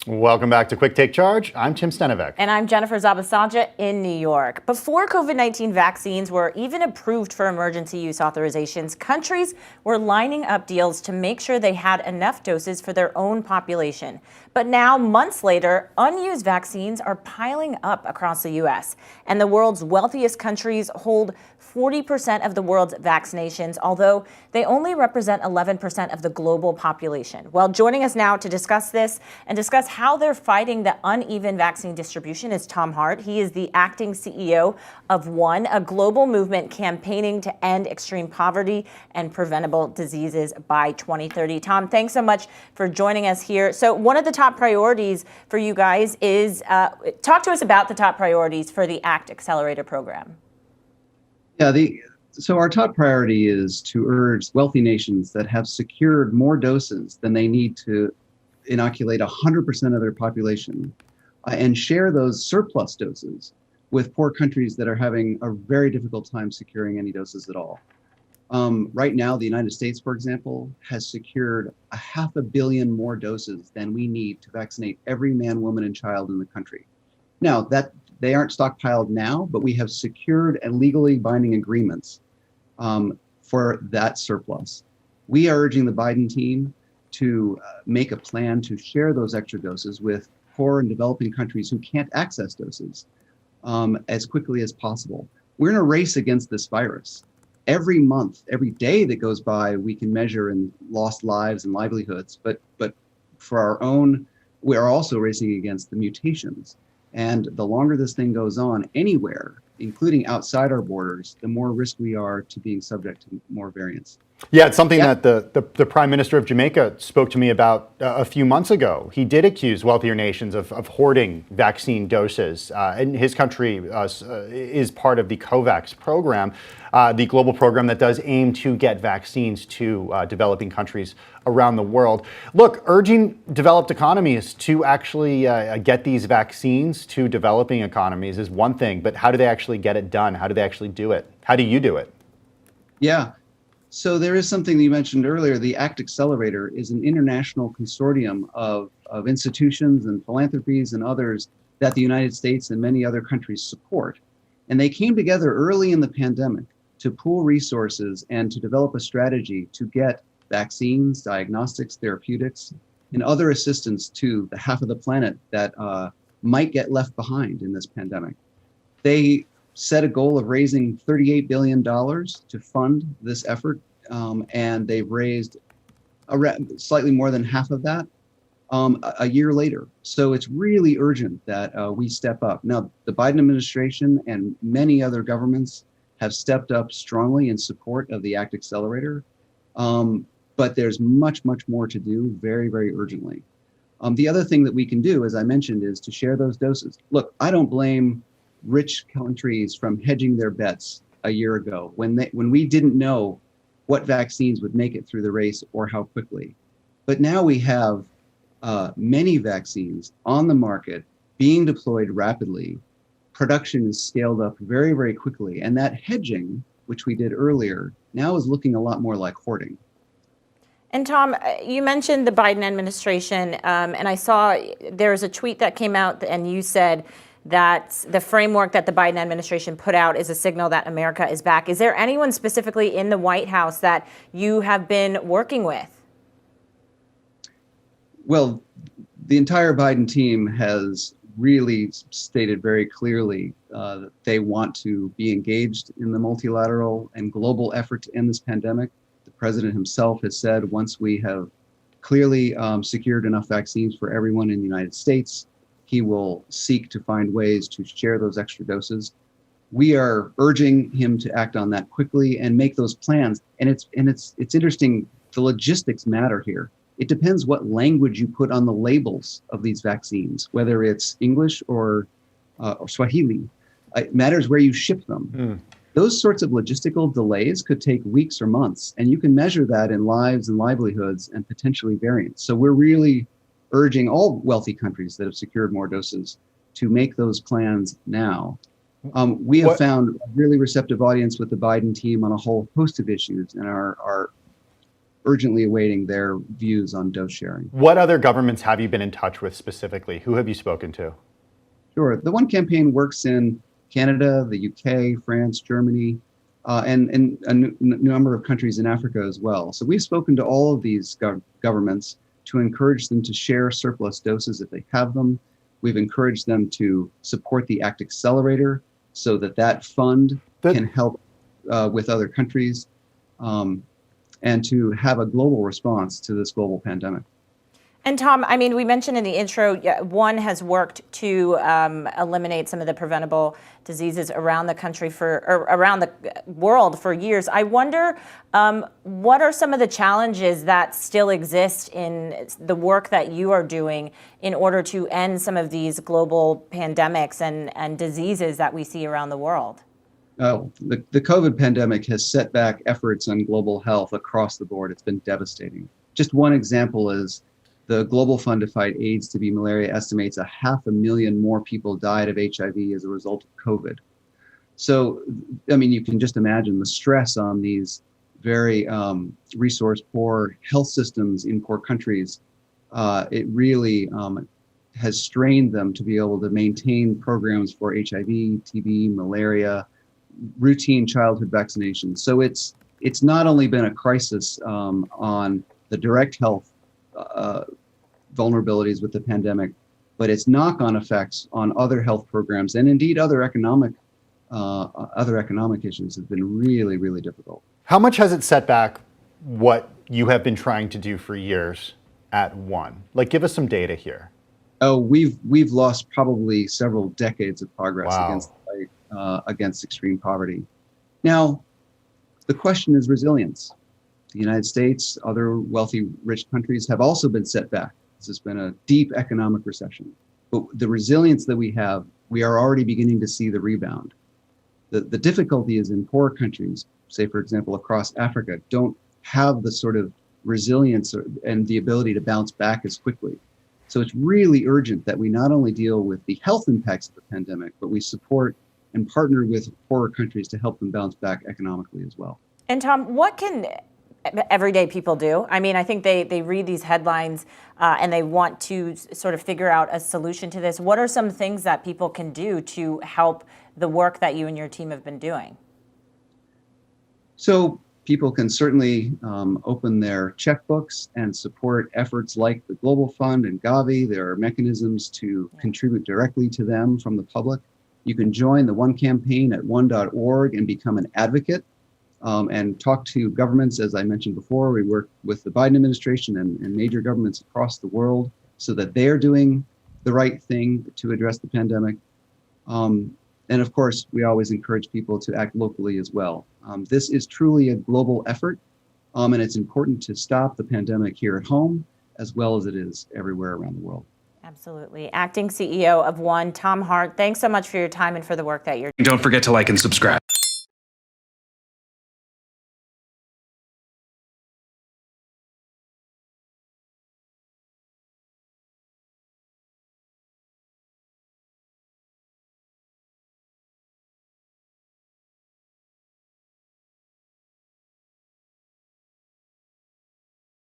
Welcome back to Quick Take Charge. I'm Tim Stenevec. And I'm Jennifer Zabasanja in New York. Before COVID-19 vaccines were even approved for emergency use authorizations, countries were lining up deals to make sure they had enough doses for their own population. But now, months later, unused vaccines are piling up across the U.S. And the world's wealthiest countries hold 40% of the world's vaccinations, although they only represent 11% of the global population. Well, joining us now to discuss this and discuss how they're fighting the uneven vaccine distribution is Tom Hart. He is the acting CEO of ONE, a global movement campaigning to end extreme poverty and preventable diseases by 2030. Tom, thanks so much for joining us here. So one of the top priorities for you guys is, talk to us about the top priorities for the ACT Accelerator program. Yeah, so our top priority is to urge wealthy nations that have secured more doses than they need to inoculate 100% of their population and share those surplus doses with poor countries that are having a very difficult time securing any doses at all. Right now, the United States, for example, has secured 500 million more doses than we need to vaccinate every man, woman, and child in the country. Now, that they aren't stockpiled now, but we have secured and legally binding agreements for that surplus. We are urging the Biden team to make a plan to share those extra doses with poor and developing countries who can't access doses as quickly as possible. We're in a race against this virus. Every month, every day that goes by, we can measure in lost lives and livelihoods, but for our own, we are also racing against the mutations. And the longer this thing goes on anywhere, including outside our borders, the more risk we are to being subject to more variants. Yeah, it's something that the Prime Minister of Jamaica spoke to me about a few months ago. He did accuse wealthier nations of hoarding vaccine doses. And his country is part of the COVAX program, the global program that does aim to get vaccines to developing countries around the world. Look, urging developed economies to actually get these vaccines to developing economies is one thing, but how do they actually get it done? How do they actually do it? How do you do it? Yeah. So there is something that you mentioned earlier. The ACT Accelerator is an international consortium of institutions and philanthropies and others that the United States and many other countries support. And they came together early in the pandemic to pool resources and to develop a strategy to get vaccines, diagnostics, therapeutics, and other assistance to the half of the planet that might get left behind in this pandemic. They set a goal of raising $38 billion to fund this effort, and they've raised slightly more than half of that a year later. So it's really urgent that we step up. Now, the Biden administration and many other governments have stepped up strongly in support of the ACT Accelerator, but there's much, much more to do very, very urgently. The other thing that we can do, as I mentioned, is to share those doses. Look, I don't blame rich countries from hedging their bets a year ago when we didn't know what vaccines would make it through the race or how quickly. But now we have many vaccines on the market being deployed rapidly. Production is scaled up very, very quickly. And that hedging, which we did earlier, now is looking a lot more like hoarding. And Tom, you mentioned the Biden administration, and I saw there's a tweet that came out and you said that the framework that the Biden administration put out is a signal that America is back. Is there anyone specifically in the White House that you have been working with? Well, the entire Biden team has really stated very clearly that they want to be engaged in the multilateral and global effort to end this pandemic. The president himself has said once we have clearly secured enough vaccines for everyone in the United States, he will seek to find ways to share those extra doses. We are urging him to act on that quickly and make those plans. And it's interesting, the logistics matter here. It depends what language you put on the labels of these vaccines, whether it's English or Swahili. It matters where you ship them. Those sorts of logistical delays could take weeks or months, and you can measure that in lives and livelihoods and potentially variants. So we're really urging all wealthy countries that have secured more doses to make those plans now. We have found a really receptive audience with the Biden team on a whole host of issues, and our urgently awaiting their views on dose sharing. What other governments have you been in touch with specifically? Who have you spoken to? Sure. The One Campaign works in Canada, the UK, France, Germany, and a number of countries in Africa as well. So we've spoken to all of these governments to encourage them to share surplus doses if they have them. We've encouraged them to support the ACT Accelerator so that fund can help with other countries and to have a global response to this global pandemic. And Tom, I mean, we mentioned in the intro, One has worked to eliminate some of the preventable diseases around the country or around the world for years. I wonder, what are some of the challenges that still exist in the work that you are doing in order to end some of these global pandemics and diseases that we see around the world? The COVID pandemic has set back efforts on global health across the board. It's been devastating. Just one example is the Global Fund to Fight AIDS to Beat Malaria estimates 500,000 more people died of HIV as a result of COVID. So, I mean, you can just imagine the stress on these very resource-poor health systems in poor countries. It really has strained them to be able to maintain programs for HIV, TB, malaria, routine childhood vaccination. So it's not only been a crisis on the direct health vulnerabilities with the pandemic, but its knock-on effects on other health programs and indeed other economic issues have been really, really difficult. How much has it set back what you have been trying to do for years at One? Like, give us some data here. Oh, we've lost probably several decades of progress Wow. against the fight against extreme poverty. Now, the question is resilience. The United States, other wealthy, rich countries have also been set back. This has been a deep economic recession. But the resilience that we have, we are already beginning to see the rebound. The difficulty is in poor countries, say, for example, across Africa, don't have the sort of resilience and the ability to bounce back as quickly. So it's really urgent that we not only deal with the health impacts of the pandemic, but we support and partner with poorer countries to help them bounce back economically as well. And Tom, what can everyday people do? I mean, I think they read these headlines and they want to sort of figure out a solution to this. What are some things that people can do to help the work that you and your team have been doing? So people can certainly open their checkbooks and support efforts like the Global Fund and Gavi. There are mechanisms to contribute directly to them from the public. You can join the One Campaign at one.org and become an advocate and talk to governments. As I mentioned before, we work with the Biden administration and major governments across the world so that they're doing the right thing to address the pandemic. And of course, we always encourage people to act locally as well. This is truly a global effort, and it's important to stop the pandemic here at home as well as it is everywhere around the world. Absolutely. Acting CEO of One, Tom Hart, thanks so much for your time and for the work that you're doing. Don't forget to like and subscribe.